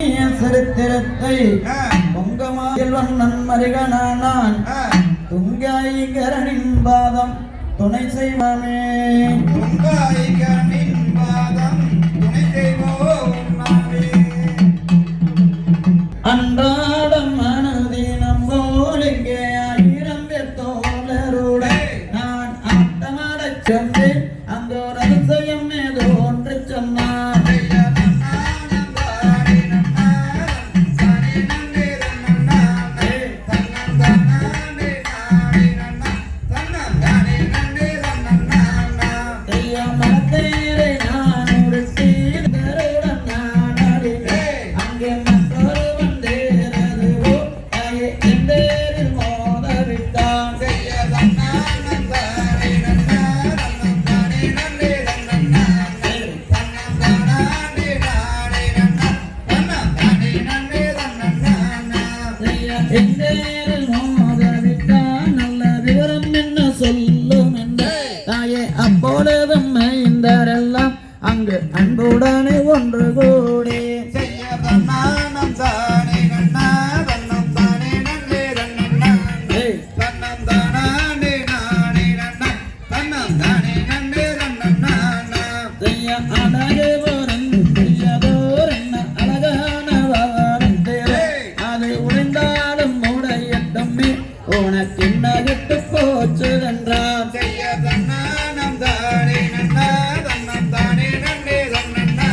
சரித்திரத்தை பொங்கமாயில் வண்ணன் மருகனானான் துங்காயிகரனின் பாதம் துணை செய்வாமே. துங்காயிகரனின் பாதம் துணை செய்வோம் அன்றாடம் மனதினம் போலிங்கே ஆயிரம் பேர் தோழருடன் நான் ஆட்டமாடச் சென்றேன். அந்த ஒரு அதிசயம் ஏதோ ஒன்று சொன்னார். அப்பொழுதும் மைந்தரெல்லாம் அங்கு அன்புடனே ஒன்று கூடி தன்னம் தானே நன்னா தன்னம் தானே நன்னே தன்னன்னா தன்னம் தானே நானே நன்னா தன்னம் தானே நன்னே தன்னன்னா செய்ய அழகு வரும் செய்யதோர் அழகான வாரத்தே அது உடைந்தாலும் உடையட்டமே உனக்கு நகட்டு போச்சு என்றார். செய்ய தன்னானம் தானே நன்னா தன்னம் தானே நன்னே தன்னன்னா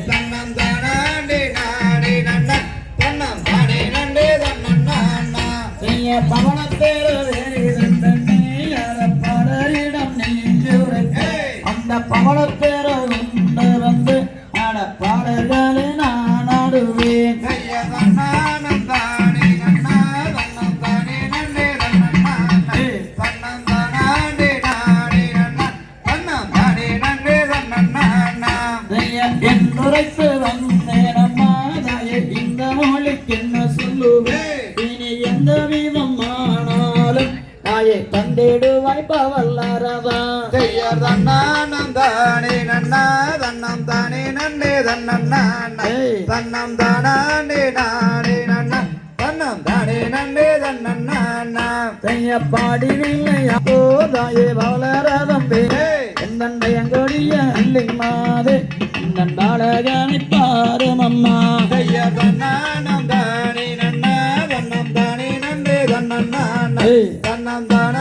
தன்னம் தானே நானே நன்னா தன்னம் தானே நன்னே தன்னன்னா செய்ய பவனத்தேரு வேறிடமே அத பலரிடம் நெஞ்சுரைத்து அந்த பவனத்தேரு கொண்டு வந்து அட பாடல்களை நான் ஆடுவேன். செய்ய தன்னானம் தானே நன்னா தன்னம் தானே நன்னே தன்னன்னா தன்னம் தானே நானே நன்னா தன்னம் தானே நன்னே தன்னன்னா செய்ய என்னுரைத்து வந்தேன் அம்மா தாயே இந்த மொழிக்கு என்ன சொல்லுவேன். இனி எந்த விதம் ஆனாலும் தாயை தந்திடுவாய் பவல்லரவா. செய்ய தன்னானம் தானே நன்னா தன்னம் தானே நன்னே தன்னன்னா தன்னம் தானே நானே நன்னா தன்னம் தானே நன்னே தன்னன்னா செய்ய பாடிவில்லையா தாயே பவலரதம் பேரே எந்தண்டையங்கொடிய அள்ளி மாதே இந்த பாடகனை பாரும் அம்மா. செய்ய தன்னானம் தானே நன்னா தன்னம் தானே நன்னே தன்னன்னா தன்னம் தானே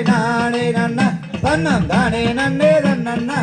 நானே நன்னா தன்னம் தானே நன்னே தன்னன்னா